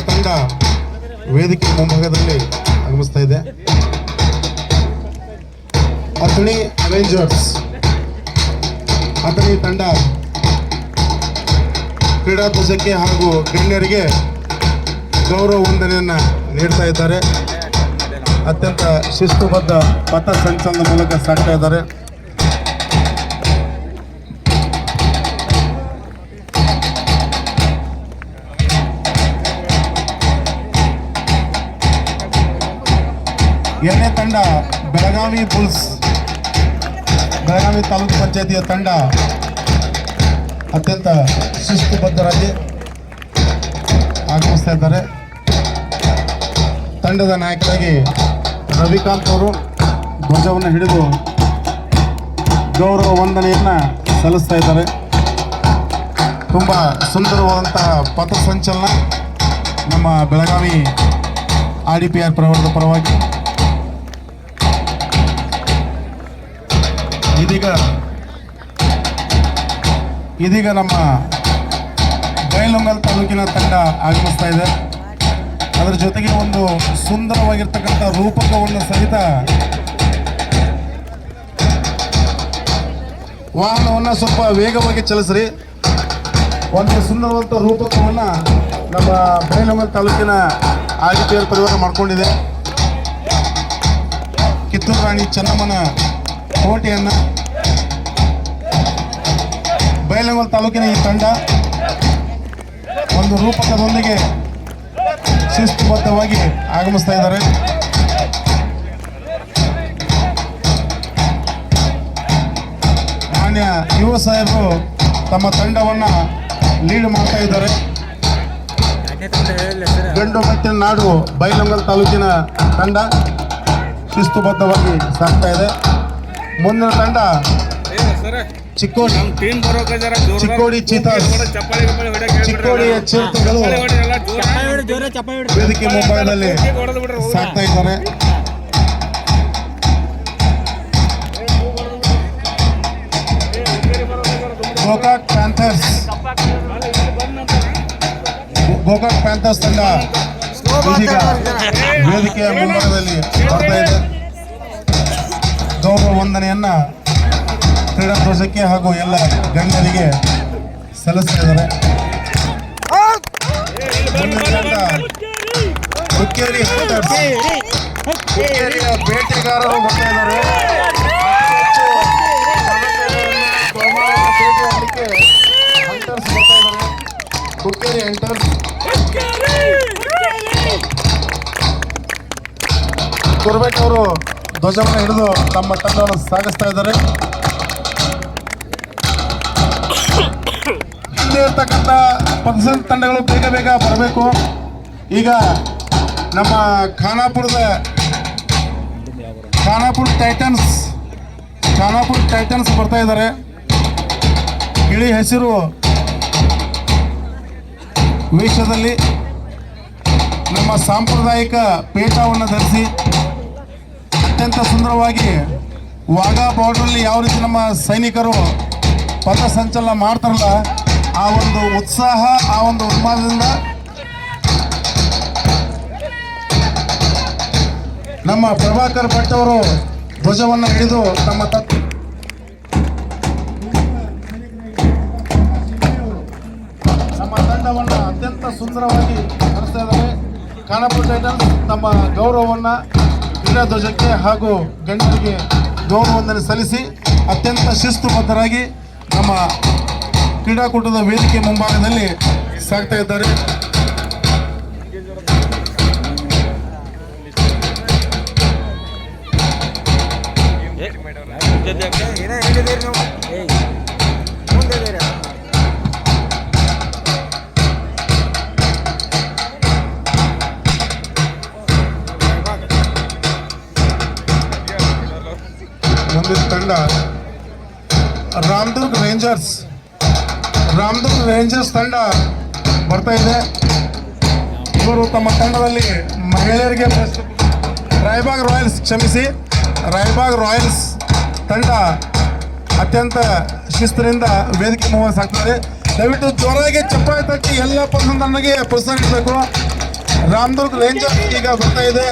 ತಂಡ ವೇದಿಕೆ ಮುಂಭಾಗದಲ್ಲಿ ಆಗಮಿಸ್ತಾ ಇದೆ. ಅಥಣಿ ರೇಂಜರ್ಸ್ ಅಥಣಿ ತಂಡ ಕ್ರೀಡಾ ಧ್ವಜಕ್ಕೆ ಹಾಗೂ ಗಣ್ಯರಿಗೆ ಗೌರವ ವಂದನೆಯನ್ನು ನೀಡ್ತಾ ಇದ್ದಾರೆ. ಅತ್ಯಂತ ಶಿಸ್ತುಬದ್ಧ ಪಥ ಸಂಚಲನದ ಮೂಲಕ ಸಾಕ್ತಾ ಇದ್ದಾರೆ. ಎರಡನೇ ತಂಡ ಬೆಳಗಾವಿ ಬುಲ್ಸ್, ಬೆಳಗಾವಿ ತಾಲೂಕು ಪಂಚಾಯತಿಯ ತಂಡ ಅತ್ಯಂತ ಶಿಸ್ತುಬದ್ಧರಾಗಿ ಆಗಮಿಸ್ತಾ ಇದ್ದಾರೆ. ತಂಡದ ನಾಯಕರಾಗಿ ರವಿಕಾಂತ್ ಅವರು ಧ್ವಜವನ್ನು ಹಿಡಿದು ಗೌರವ ವಂದನೆಯನ್ನು ಸಲ್ಲಿಸ್ತಾ ಇದ್ದಾರೆ. ತುಂಬ ಸುಂದರವಾದಂತಹ ಪಥಸಂಚಲನ ನಮ್ಮ ಬೆಳಗಾವಿ RDPR ಪ್ರವರ್ಗದ ಪರವಾಗಿ. ಇದೀಗ ನಮ್ಮ ಬೈಲಹೊಂಗಲ ತಾಲೂಕಿನ ತಂಡ ಆಗಮಿಸ್ತಾ ಇದೆ. ಅದರ ಜೊತೆಗೆ ಒಂದು ಸುಂದರವಾಗಿರ್ತಕ್ಕಂಥ ರೂಪಕವನ್ನು ಸಹಿತ ವಾಹನವನ್ನು ಸ್ವಲ್ಪ ವೇಗವಾಗಿ ಚಲಿಸ್ರಿ. ಒಂದು ಸುಂದರವಾದ ರೂಪಕವನ್ನು ನಮ್ಮ ಬೈಲಹೊಂಗಲ ತಾಲೂಕಿನ RDPR ಪರಿವಾರ ಮಾಡಿಕೊಂಡಿದೆ. ಕಿತ್ತೂರು ರಾಣಿ ಚೆನ್ನಮ್ಮನ ಕೋಟೆಯನ್ನು ಬೈಲಹೊಂಗಲ ತಾಲೂಕಿನ ಈ ತಂಡ ಒಂದು ರೂಪಕದೊಂದಿಗೆ ಶಿಸ್ತುಬದ್ಧವಾಗಿ ಆಗಮಿಸ್ತಾ ಇದ್ದಾರೆ. ಮಾನ್ಯ ಯುವ ಸಾಹೇಬರು ತಮ್ಮ ತಂಡವನ್ನು ಲೀಡ್ ಮಾಡ್ತಾ ಇದ್ದಾರೆ. ಗಂಡು ಮೆಟ್ಟಿನ ನಾಡು ಬೈಲಹೊಂಗಲ ತಾಲೂಕಿನ ತಂಡ ಶಿಸ್ತುಬದ್ಧವಾಗಿ ಸಾಗ್ತಾ ಇದೆ. ಮುಂದಿನ ತಂಡ ಚಿಕ್ಕೋಡಿ ಚೀತಾಸ್, ಚಿಕ್ಕೋಡಿಯ ಚಿರತೆಗಳು ವೇದಿಕೆ ಮುಂಭಾಗದಲ್ಲಿ ಸಾಕ್ತಾ ಇದ್ದಾರೆ. ಗೋಕಾಕ್ ಪ್ಯಾಂಥರ್ಸ್ ತಂಡ ಇದೀಗ ವೇದಿಕೆಯ ಮುಂಭಾಗದಲ್ಲಿ ಬರ್ತಾ ಇದೆ. ಗೌರವ ವಂದನೆಯನ್ನ ಕ್ರೀಡಾ ಧ್ವಜಕ್ಕೆ ಹಾಗೂ ಎಲ್ಲ ಗಣ್ಯರಿಗೆ ಸಲ್ಲಿಸ್ತಾ ಇದ್ದಾರೆ. ಹುಕ್ಕೇರಿ ಹಂಟರ್ಸ್, ಹುಕ್ಕೇರಿಯ ಬೇಟೆಗಾರರು ಬರ್ತಾ ಇದ್ದಾರೆ. ಹಂಟರ್ಸ್ ಬರ್ತಾ ಇದ್ದಾರೆ. ಹುಕ್ಕೇರಿ ಹಂಟರ್ಸ್ ಕುರ್ಬೇಟ್ ಅವರು ಧ್ವಜವನ್ನು ಹಿಡಿದು ತಮ್ಮ ತಂಡವನ್ನು ಸಾಗಿಸ್ತಾ ಇದ್ದಾರೆ. ಹಿಂದೆ ಇರ್ತಕ್ಕಂಥ ಪಕ್ಷದ ತಂಡಗಳು ಬೇಗ ಬೇಗ ಬರಬೇಕು. ಈಗ ನಮ್ಮ ಖಾನಾಪುರ ಟೈಟನ್ಸ್ ಬರ್ತಾ ಇದ್ದಾರೆ. ಇಳಿ ಹಸಿರು ವೇಷದಲ್ಲಿ ನಮ್ಮ ಸಾಂಪ್ರದಾಯಿಕ ಪೇಟವನ್ನು ಧರಿಸಿ ಅತ್ಯಂತ ಸುಂದರವಾಗಿ ವಾಘಾ ಬಾರ್ಡ್ರಲ್ಲಿ ಯಾವ ರೀತಿ ನಮ್ಮ ಸೈನಿಕರು ಪಥ ಸಂಚಲನ ಮಾಡ್ತಾರಲ್ಲ, ಆ ಒಂದು ಉತ್ಸಾಹ, ಆ ಒಂದು ಉನ್ಮಾದದಿಂದ ನಮ್ಮ ಪ್ರಭಾಕರ್ ಭಟ್ ಅವರು ಧ್ವಜವನ್ನು ಹಿಡಿದು ನಮ್ಮ ತಂಡವನ್ನು ಅತ್ಯಂತ ಸುಂದರವಾಗಿ ನಡೆಸ್ತಾ ಇದ್ದಾರೆ. ಖಾನಾಪುರ ಟೈಟನ್ಸ್ ತಮ್ಮ ಗೌರವವನ್ನು ಕ್ರೀಡಾ ಧ್ವಜಕ್ಕೆ ಹಾಗೂ ಗಣ್ಯರಿಗೆ ಗೌರವ ವಂದನೆ ಸಲ್ಲಿಸಿ ಅತ್ಯಂತ ಶಿಸ್ತುಬದ್ಧರಾಗಿ ನಮ್ಮ ಕ್ರೀಡಾಕೂಟದ ವೇದಿಕೆ ಮುಂಭಾಗದಲ್ಲಿ ಸಾಗ್ತಾ ಇದ್ದಾರೆ. ಮುಂದಿನ ತಂಡ ರಾಮದುರ್ಗ್ ರೇಂಜರ್ಸ್ ತಂಡ ಬರ್ತಾ ಇದೆ. ಇವರು ತಮ್ಮ ತಂಡದಲ್ಲಿ ಮಹಿಳೆಯರಿಗೆ ರಾಯಬಾಗ್ ರಾಯಲ್ಸ್ ತಂಡ ಅತ್ಯಂತ ಶಿಸ್ತಿನಿಂದ ವೇದಿಕೆ ಮುಂದೆ ಸಾಕ್ತಾರೆ. ದಯವಿಟ್ಟು ಜೋರಾಗಿ ಚಪ್ಪಾಳೆ ತಟ್ಟಿ ಎಲ್ಲ ಪಸಂದನಿಗೆ ಪ್ರೋತ್ಸಾಹಿಸಬೇಕು. ರಾಮದುರ್ಗ ರೇಂಜರ್ ಈಗ ಬರ್ತಾ ಇದೆ.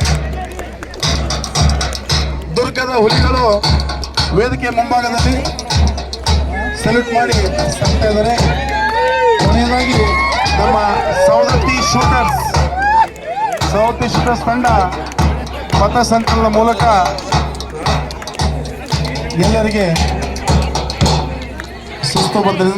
ದುರ್ಗದ ಹುಲಿಗಳು ವೇದಿಕೆ ಮುಂಭಾಗದಲ್ಲಿ ಸೆಲ್ಯೂಟ್ ಮಾಡಿ ಸಾಕ್ತಾ ಇದ್ದಾರೆ. ಕೊನೆಯದಾಗಿ ನಮ್ಮ ಸವದತ್ತಿ ಶೂಟರ್ಸ್ ತಂಡ ಪಥಸಂಚಲನ ಮೂಲಕ ಎಲ್ಲರಿಗೆ ಸುಸ್ತು ಬದ್ಧದಿಂದ